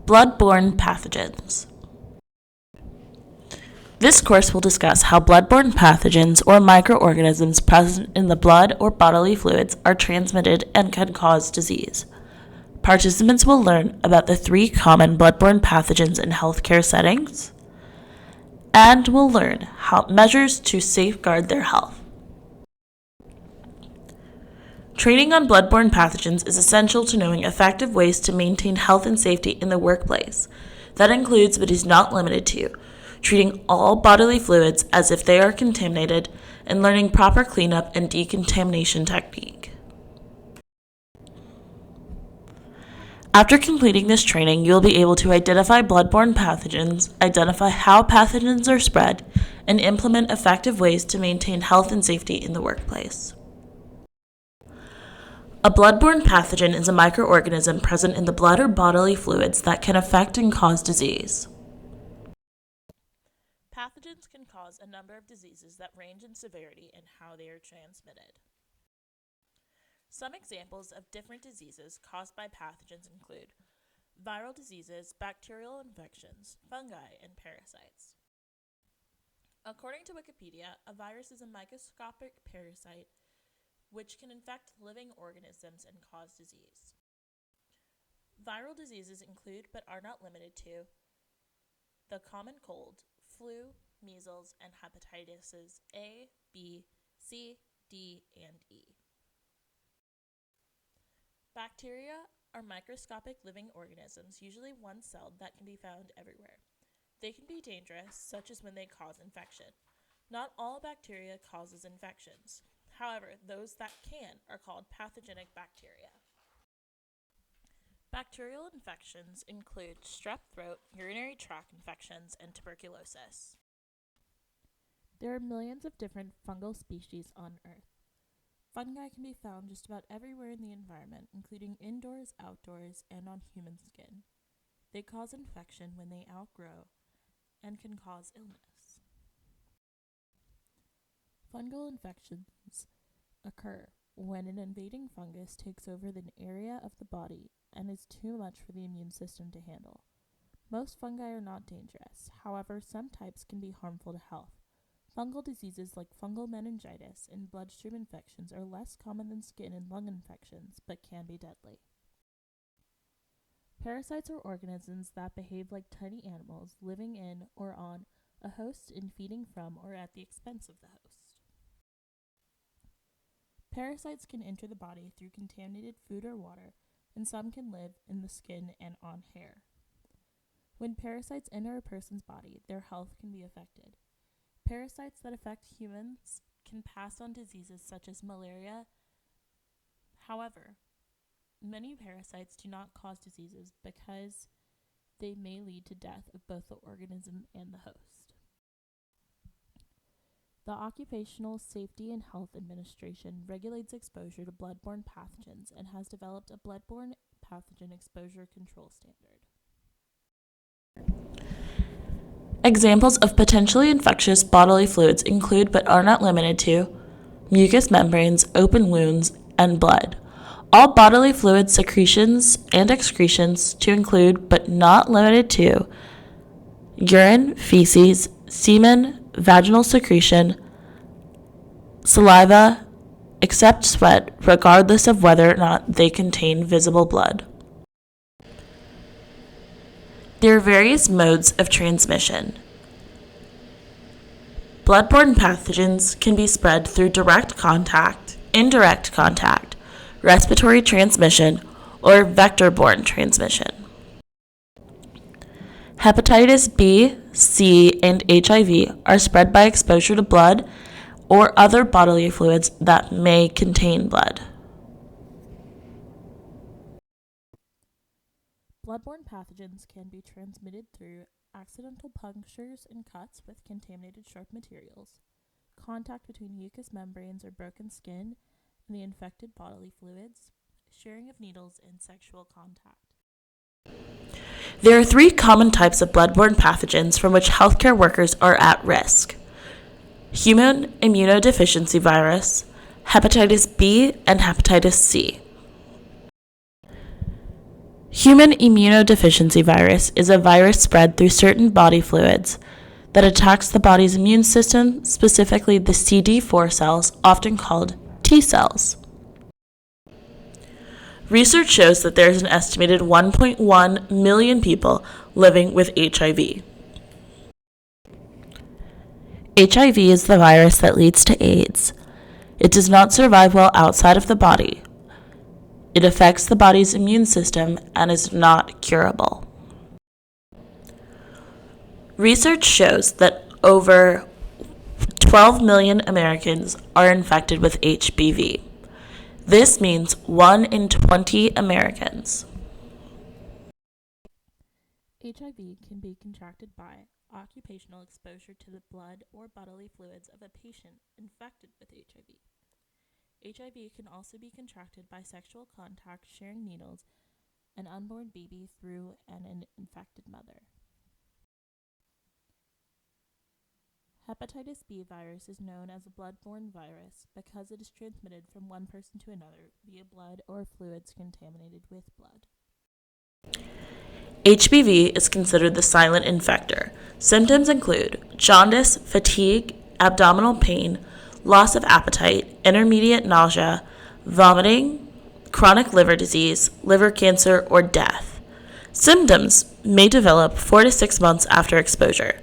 Bloodborne pathogens. This course will discuss how bloodborne pathogens or microorganisms present in the blood or bodily fluids are transmitted and can cause disease. Participants will learn about the 3 common bloodborne pathogens in healthcare settings, and will learn how measures to safeguard their health. Training on bloodborne pathogens is essential to knowing effective ways to maintain health and safety in the workplace. That includes, but is not limited to, treating all bodily fluids as if they are contaminated and learning proper cleanup and decontamination technique. After completing this training, you will be able to identify bloodborne pathogens, identify how pathogens are spread, and implement effective ways to maintain health and safety in the workplace. A bloodborne pathogen is a microorganism present in the blood or bodily fluids that can affect and cause disease. Pathogens can cause a number of diseases that range in severity and how they are transmitted. Some examples of different diseases caused by pathogens include viral diseases, bacterial infections, fungi, and parasites. According to Wikipedia, a virus is a microscopic parasite which can infect living organisms and cause disease. Viral diseases include, but are not limited to, the common cold, flu, measles, and hepatitis A, B, C, D, and E. Bacteria are microscopic living organisms, usually one-celled, that can be found everywhere. They can be dangerous, such as when they cause infection. Not all bacteria causes infections. However, those that can are called pathogenic bacteria. Bacterial infections include strep throat, urinary tract infections, and tuberculosis. There are millions of different fungal species on Earth. Fungi can be found just about everywhere in the environment, including indoors, outdoors, and on human skin. They cause infection when they outgrow and can cause illness. Fungal infections occur when an invading fungus takes over an area of the body and is too much for the immune system to handle. Most fungi are not dangerous. However, some types can be harmful to health. Fungal diseases like fungal meningitis and bloodstream infections are less common than skin and lung infections, but can be deadly. Parasites are organisms that behave like tiny animals living in or on a host and feeding from or at the expense of the host. Parasites can enter the body through contaminated food or water, and some can live in the skin and on hair. When parasites enter a person's body, their health can be affected. Parasites that affect humans can pass on diseases such as malaria. However, many parasites do not cause diseases because they may lead to death of both the organism and the host. The Occupational Safety and Health Administration regulates exposure to bloodborne pathogens and has developed a bloodborne pathogen exposure control standard. Examples of potentially infectious bodily fluids include, but are not limited to, mucous membranes, open wounds, and blood. All bodily fluid secretions and excretions to include, but not limited to, urine, feces, semen, vaginal secretion, saliva, except sweat, regardless of whether or not they contain visible blood. There are various modes of transmission. Bloodborne pathogens can be spread through direct contact, indirect contact, respiratory transmission, or vector-borne transmission. Hepatitis B, C, and HIV are spread by exposure to blood or other bodily fluids that may contain blood. Bloodborne pathogens can be transmitted through accidental punctures and cuts with contaminated sharp materials, contact between mucous membranes or broken skin and the infected bodily fluids, sharing of needles, and sexual contact. There are 3 common types of bloodborne pathogens from which healthcare workers are at risk: human immunodeficiency virus, hepatitis B, and hepatitis C. Human immunodeficiency virus is a virus spread through certain body fluids that attacks the body's immune system, specifically the CD4 cells, often called T cells. Research shows that there is an estimated 1.1 million people living with HIV. HIV is the virus that leads to AIDS. It does not survive well outside of the body. It affects the body's immune system and is not curable. Research shows that over 12 million Americans are infected with HBV. This means 1 in 20 Americans. HIV can be contracted by occupational exposure to the blood or bodily fluids of a patient infected with HIV. HIV can also be contracted by sexual contact, sharing needles, an unborn baby through an infected mother. Hepatitis B virus is known as a bloodborne virus because it is transmitted from one person to another via blood or fluids contaminated with blood. HBV is considered the silent infector. Symptoms include jaundice, fatigue, abdominal pain, loss of appetite, intermediate nausea, vomiting, chronic liver disease, liver cancer, or death. Symptoms may develop 4 to 6 months after exposure.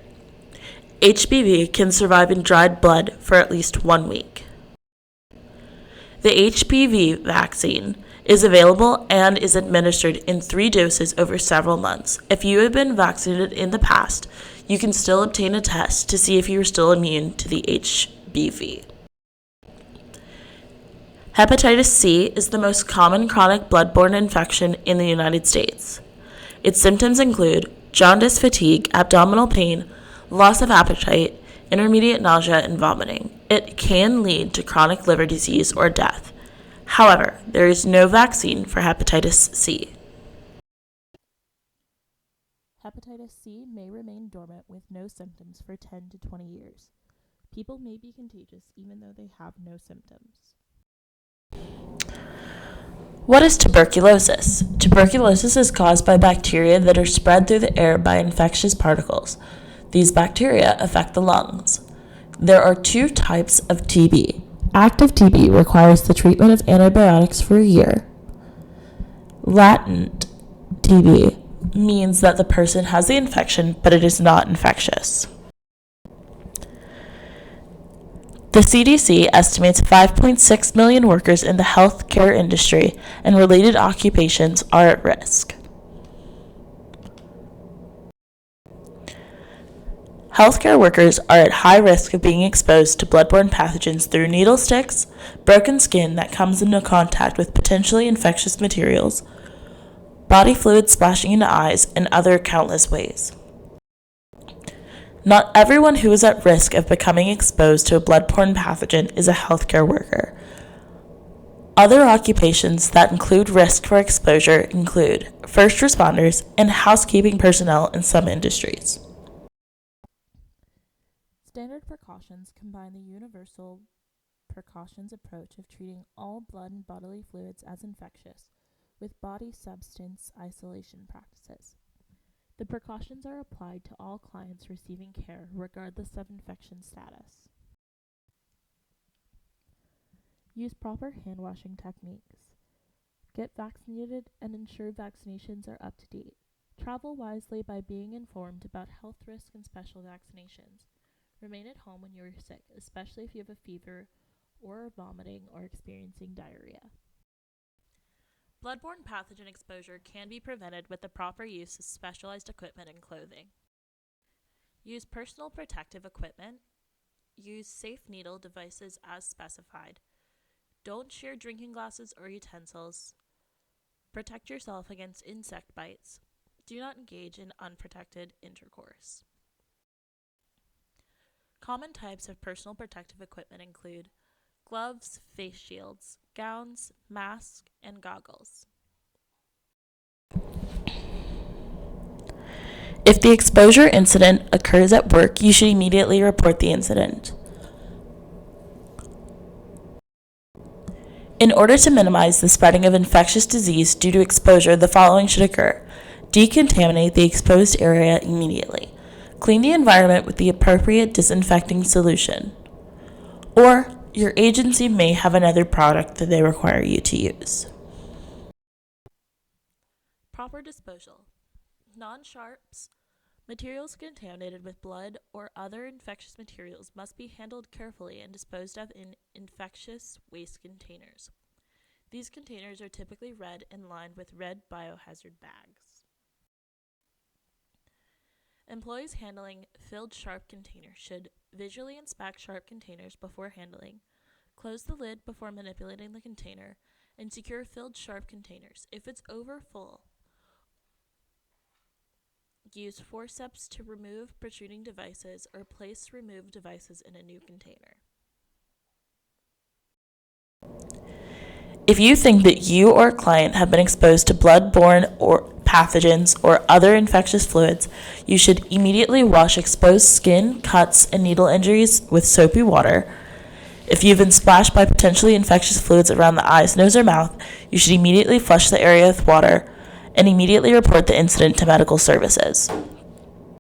HBV can survive in dried blood for at least 1 week. The HPV vaccine is available and is administered in 3 doses over several months. If you have been vaccinated in the past, you can still obtain a test to see if you are still immune to the HBV. Hepatitis C is the most common chronic bloodborne infection in the United States. Its symptoms include jaundice, fatigue, abdominal pain, loss of appetite, intermediate nausea, and vomiting. It can lead to chronic liver disease or death. However, there is no vaccine for hepatitis C. Hepatitis C may remain dormant with no symptoms for 10 to 20 years. People may be contagious even though they have no symptoms. What is tuberculosis? Tuberculosis is caused by bacteria that are spread through the air by infectious particles. These bacteria affect the lungs. There are 2 types of TB. Active TB requires the treatment of antibiotics for a year. Latent TB means that the person has the infection, but it is not infectious. The CDC estimates 5.6 million workers in the healthcare industry and related occupations are at risk. Healthcare workers are at high risk of being exposed to bloodborne pathogens through needle sticks, broken skin that comes into contact with potentially infectious materials, body fluids splashing into eyes, and other countless ways. Not everyone who is at risk of becoming exposed to a bloodborne pathogen is a healthcare worker. Other occupations that include risk for exposure include first responders and housekeeping personnel in some industries. Standard precautions combine the universal precautions approach of treating all blood and bodily fluids as infectious with body substance isolation practices. The precautions are applied to all clients receiving care regardless of infection status. Use proper hand washing techniques. Get vaccinated and ensure vaccinations are up to date. Travel wisely by being informed about health risks and special vaccinations. Remain at home when you are sick, especially if you have a fever or are vomiting or experiencing diarrhea. Bloodborne pathogen exposure can be prevented with the proper use of specialized equipment and clothing. Use personal protective equipment. Use safe needle devices as specified. Don't share drinking glasses or utensils. Protect yourself against insect bites. Do not engage in unprotected intercourse. Common types of personal protective equipment include gloves, face shields, gowns, masks, and goggles. If the exposure incident occurs at work, you should immediately report the incident. In order to minimize the spreading of infectious disease due to exposure, the following should occur. Decontaminate the exposed area immediately. Clean the environment with the appropriate disinfecting solution. Or your agency may have another product that they require you to use. Proper disposal. Non-sharps materials contaminated with blood or other infectious materials must be handled carefully and disposed of in infectious waste containers. These containers are typically red and lined with red biohazard bags. Employees handling filled sharp containers should visually inspect sharp containers before handling, close the lid before manipulating the container, and secure filled sharp containers. If it's over full, use forceps to remove protruding devices or place removed devices in a new container. If you think that you or a client have been exposed to blood-borne or pathogens or other infectious fluids, you should immediately wash exposed skin, cuts, and needle injuries with soapy water. If you've been splashed by potentially infectious fluids around the eyes, nose, or mouth, you should immediately flush the area with water and immediately report the incident to medical services.